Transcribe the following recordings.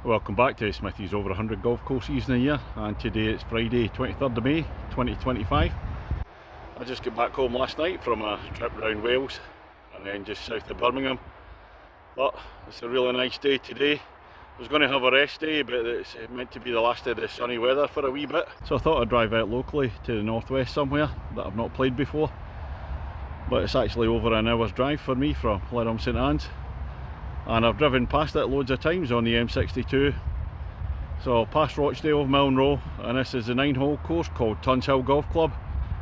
Welcome back to Smithy's over 100 golf courses in a year, and today it's Friday 23rd of May 2025. I just got back home last night from a trip around Wales and then just south of Birmingham, but it's a really nice day today. I was going to have a rest day, but it's meant to be the last of the sunny weather for a wee bit, so I thought I'd drive out locally to the northwest somewhere that I've not played before, but it's actually over an hour's drive for me from Lytham St Anne's. And I've driven past it loads of times on the M62. So past Rochdale, Milne Row, and this is the 9-hole course called Tunshill Golf Club.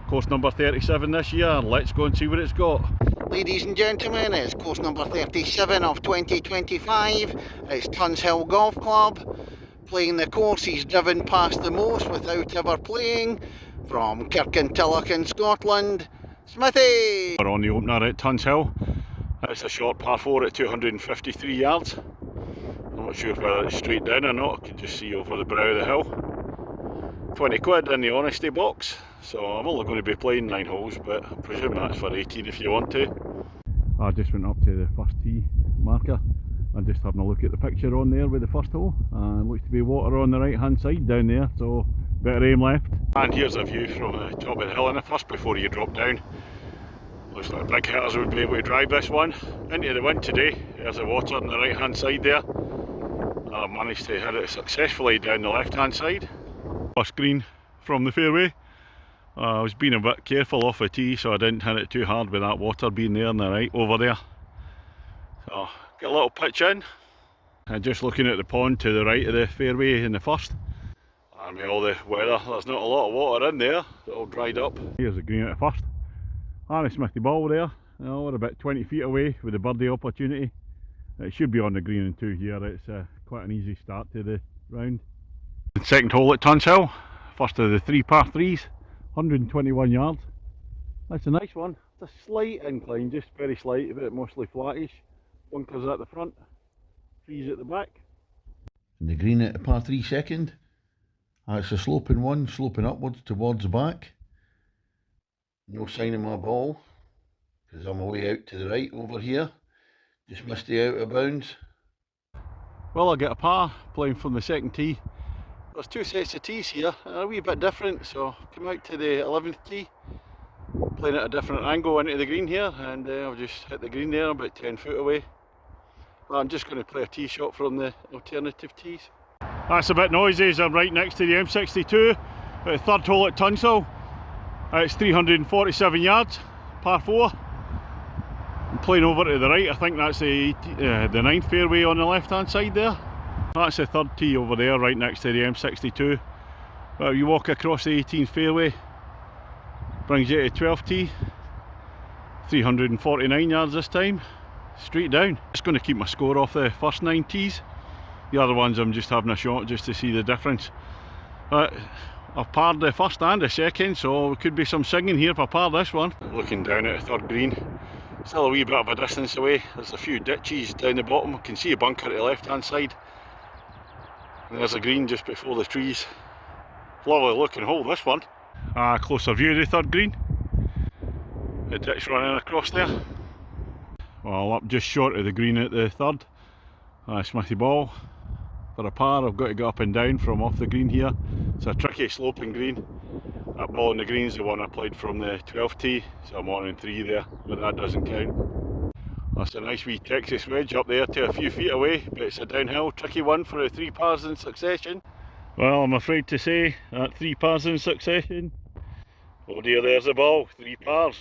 Course number 37 this year. Let's go and see what it's got. Ladies and gentlemen, it's course number 37 of 2025. It's Tunshill Golf Club. Playing the course he's driven past the most without ever playing. From Kirkintilloch in Scotland, Smithy! We're on the opener at Tunshill. It's a short par 4 at 253 yards. I'm not sure whether it's straight down or not. I can just see over the brow of the hill. 20 quid in the honesty box. So I'm only going to be playing 9 holes, but I presume that's for 18 if you want to. I just went up to the first tee marker. I'm just having a look at the picture on there with the first hole. And looks to be water on the right hand side down there, so better aim left. And here's a view from the top of the hill in the first before you drop down. Looks like big hitters would be able to drive this one into the wind today. There's the water on the right hand side there. I've managed to hit it successfully down the left hand side. First green from the fairway. I was being a bit careful off the tee so I didn't hit it too hard with that water being there on the right over there. So get a little pitch in. And just looking at the pond to the right of the fairway in the first. And with all the weather, there's not a lot of water in there. It's all dried up. Here's the green at the first. And a Smithy ball there. We're about 20 feet away with the birdie opportunity. It should be on the green in 2 here. It's quite an easy start to the round. The second hole at Tunshill. First of the 3 par 3s. 121 yards. That's a nice one. It's a slight incline, just very slight, but mostly flattish. Bunkers at the front, trees at the back. And the green at the par 3 second. It's a sloping one, sloping upwards towards the back. No sign of my ball, because I'm away out to the right over here. Just missed the out of bounds. Well, I get a par playing from the second tee. There's 2 sets of tees here, and a wee bit different, so come out to the 11th tee, playing at a different angle into the green here, and I've just hit the green there about 10 foot away. Well, I'm just going to play a tee shot from the alternative tees. That's a bit noisy as I'm right next to the M62, at the third hole at Tunshill. It's 347 yards, par 4. I'm playing over to the right. I think that's the 9th fairway on the left hand side there. That's the third tee over there, right next to the M62. Well, you walk across the 18th fairway, brings you to the 12th tee. 349 yards this time, straight down. Just going to keep my score off the first 9 tees. The other ones I'm just having a shot just to see the difference. I've parred the first and the second, so there could be some singing here if I par this one. Looking down at the third green, still a wee bit of a distance away. There's a few ditches down the bottom. I can see a bunker at the left hand side. And there's a green just before the trees. Lovely looking hole, this one. Closer view of the third green. The ditch running across there. Well, up just short of the green at the third. Smithy ball. For a par, I've got to go up and down from off the green here. It's a tricky sloping green. That ball on the green is the one I played from the 12th tee, so I'm on in 3 there, but that doesn't count. That's a nice wee Texas wedge up there to a few feet away, but it's a downhill, tricky one for the 3 pars in succession. Well, I'm afraid to say that 3 pars in succession. Oh dear, there's the ball, 3 pars.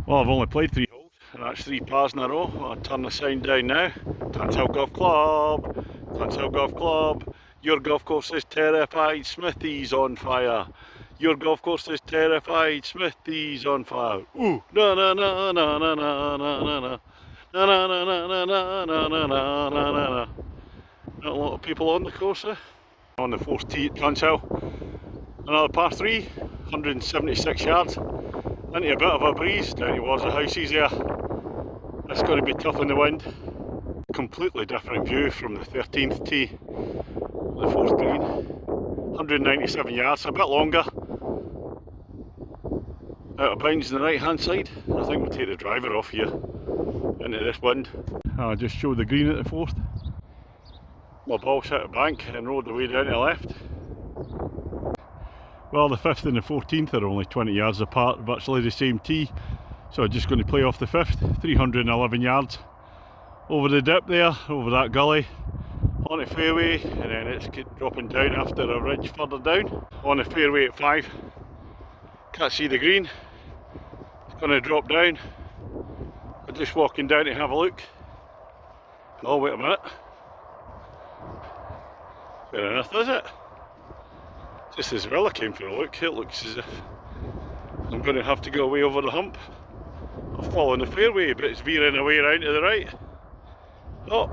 Well, I've only played 3 holes, and that's 3 pars in a row. I'll turn the sound down now. Tunshill Golf Club. Tunshill Golf Club, your golf course is terrified, Smithy's on fire. Your golf course is terrified, Smithy's on fire. Ooh, na na na na na na na na na na na na na na na na na na. Not a lot of people on the course there. On the 4th tee at Tunshill. Another par 3, 176 yards. Into a bit of a breeze down towards the houses there. It's going to be tough in the wind. Completely different view from the 13th tee, the 4th green. 197 yards, a bit longer. Out of bounds on the right hand side. I think we'll take the driver off here into this wind. I just showed the green at the 4th. My ball hit the bank and rode the way down to the left. Well, the 5th and the 14th are only 20 yards apart, virtually the same tee. So I'm just going to play off the 5th, 311 yards. Over the dip there, over that gully, on the fairway, and then it's dropping down after a ridge further down. On the fairway at 5. Can't see the green. It's going to drop down. I'm just walking down to have a look. Oh, wait a minute. Where on earth is it? Just as well I came for a look. It looks as if I'm going to have to go away over the hump. I've fallen the fairway, but it's veering away around to the right. Oh.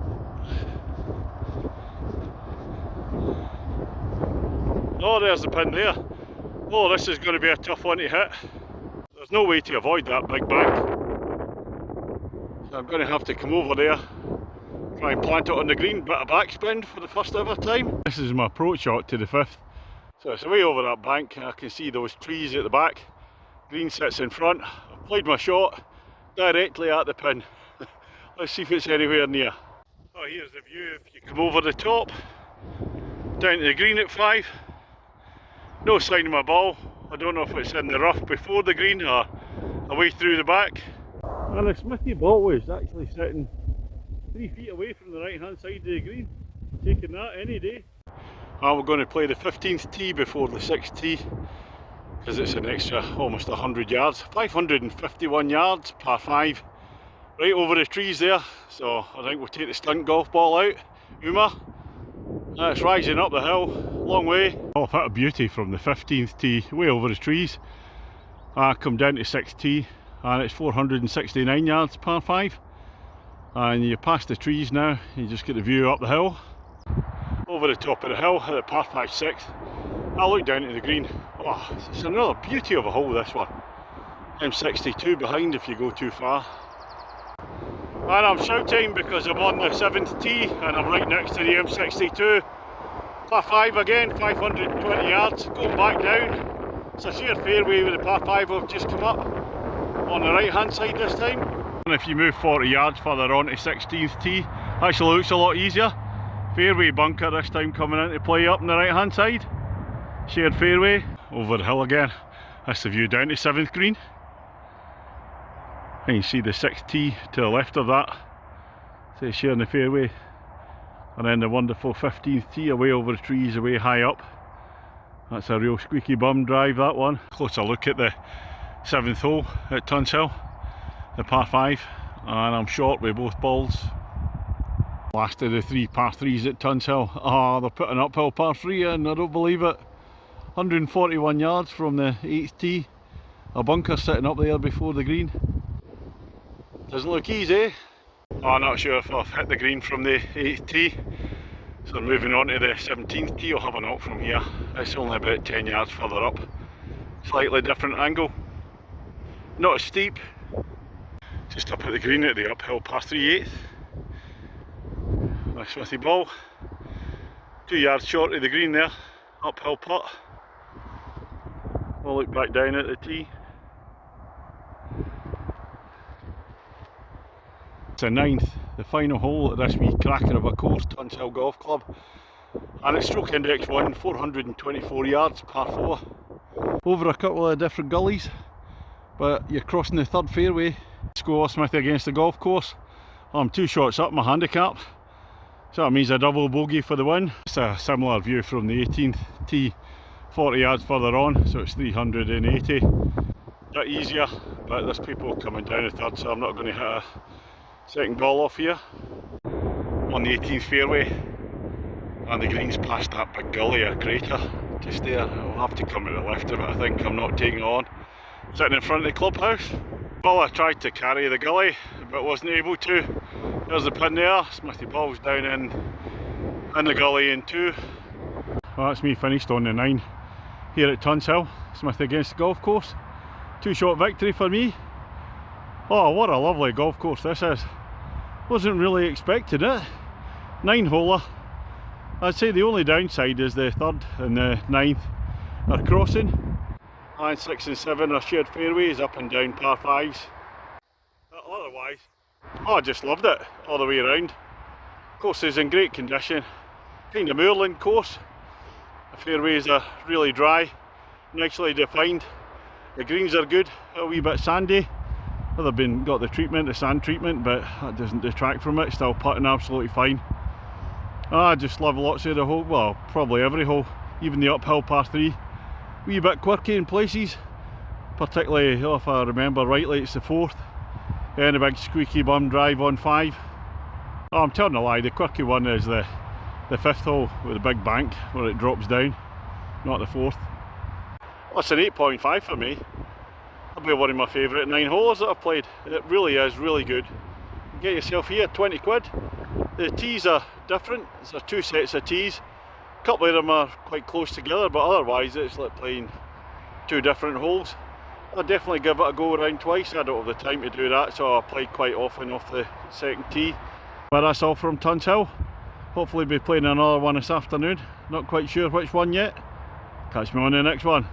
Oh, there's the pin there. Oh, this is going to be a tough one to hit. There's no way to avoid that big bank. So I'm going to have to come over there, try and plant it on the green, bit of backspin for the first ever time. This is my approach shot to the 5th. So it's way over that bank, and I can see those trees at the back. Green sits in front. I've played my shot directly at the pin. Let's see if it's anywhere near. Oh, here's the view if you come over the top, down to the green at 5. No sign of my ball. I don't know if it's in the rough before the green or away through the back. And the Smithy ball was actually sitting 3 feet away from the right hand side of the green. Taking that any day. We're going to play the 15th tee before the 6th tee, because it's an extra almost 100 yards. 551 yards, par 5. Right over the trees there, so I think we'll take the stunt golf ball out. Uma. It's rising up the hill, long way. Oh, I've hit a beauty from the 15th tee, way over the trees. I come down to 6th tee, and it's 469 yards, par 5. And you pass the trees now, you just get the view up the hill. Over the top of the hill, at the par 5 6. I look down to the green. Oh, it's another beauty of a hole, this one. M62 behind if you go too far. And I'm shouting because I'm on the 7th tee and I'm right next to the M62. Par 5 again, 520 yards, going back down. It's a sheer fairway with the par 5 have just come up. On the right hand side this time. And if you move 40 yards further on to 16th tee, actually looks a lot easier. Fairway bunker this time coming into play up on the right hand side. Shared fairway, over the hill again. That's the view down to 7th green. And you see the 6th tee to the left of that. So sharing the fairway. And then the wonderful 15th tee away over the trees, away high up. That's a real squeaky bum drive, that one. Closer look at the 7th hole at Tunshill, the par 5. And I'm short with both balls. Last of the 3 par 3s at Tunshill. Ah, they're putting uphill par 3 in, I don't believe it. 141 yards from the 8th tee. A bunker sitting up there before the green. Doesn't look easy. Oh, I'm not sure if I've hit the green from the 8th tee. So moving on to the 17th tee, I'll have a knock from here. It's only about 10 yards further up. Slightly different angle. Not as steep. Just up at the green at the uphill par 3/8. Nice Smithy ball. 2 yards short of the green there. Uphill putt. I'll look back down at the tee. It's the 9th, the final hole at this wee cracker of a course, Tunshill Golf Club. And it's stroke index 1, 424 yards, par 4. Over a couple of different gullies, but you're crossing the 3rd fairway. Score Smithy against the golf course. I'm 2 shots up my handicap, so that means a double bogey for the win. It's a similar view from the 18th tee, 40 yards further on, so it's 380. Bit easier, but there's people coming down the 3rd, so I'm not going to hit a second ball off here. On the 18th fairway, and the green's past that big gully or crater just there. I'll have to come to the left of it, I think. I'm not taking it on. Sitting in front of the clubhouse. Well, I tried to carry the gully, but wasn't able to. There's the pin there. Smithy ball's down in the gully in 2. Well, that's me finished on the 9 here at Tunshill. Smithy against the golf course. 2-shot victory for me. Oh, what a lovely golf course this is. Wasn't really expecting it. 9-holer. I'd say the only downside is the 3rd and the 9th are crossing. And 6 and 7 are shared fairways, up and down par 5s. Otherwise, I just loved it all the way around. Course is in great condition. kind of moorland course. The fairways are really dry, nicely defined. The greens are good, a wee bit sandy. Well, they've got the treatment, the sand treatment, but that doesn't detract from it. Still putting absolutely fine. I just love lots of the hole, well, probably every hole, even the uphill par 3. Wee bit quirky in places, particularly if I remember rightly, it's the 4th. And a big squeaky bum drive on 5. Oh, I'm telling a lie, the quirky one is the 5th hole with the big bank where it drops down, not the 4th. Well, it's an 8.5 for me. That'll be one of my favourite 9 holes that I've played. It really is really good. Get yourself here, 20 quid. The tees are different, there's 2 sets of tees. A couple of them are quite close together, but otherwise it's like playing 2 different holes. I'll definitely give it a go around twice. I don't have the time to do that, so I play quite often off the second tee. But that's all from Tunshill. Hopefully be playing another one this afternoon. Not quite sure which one yet. Catch me on the next one.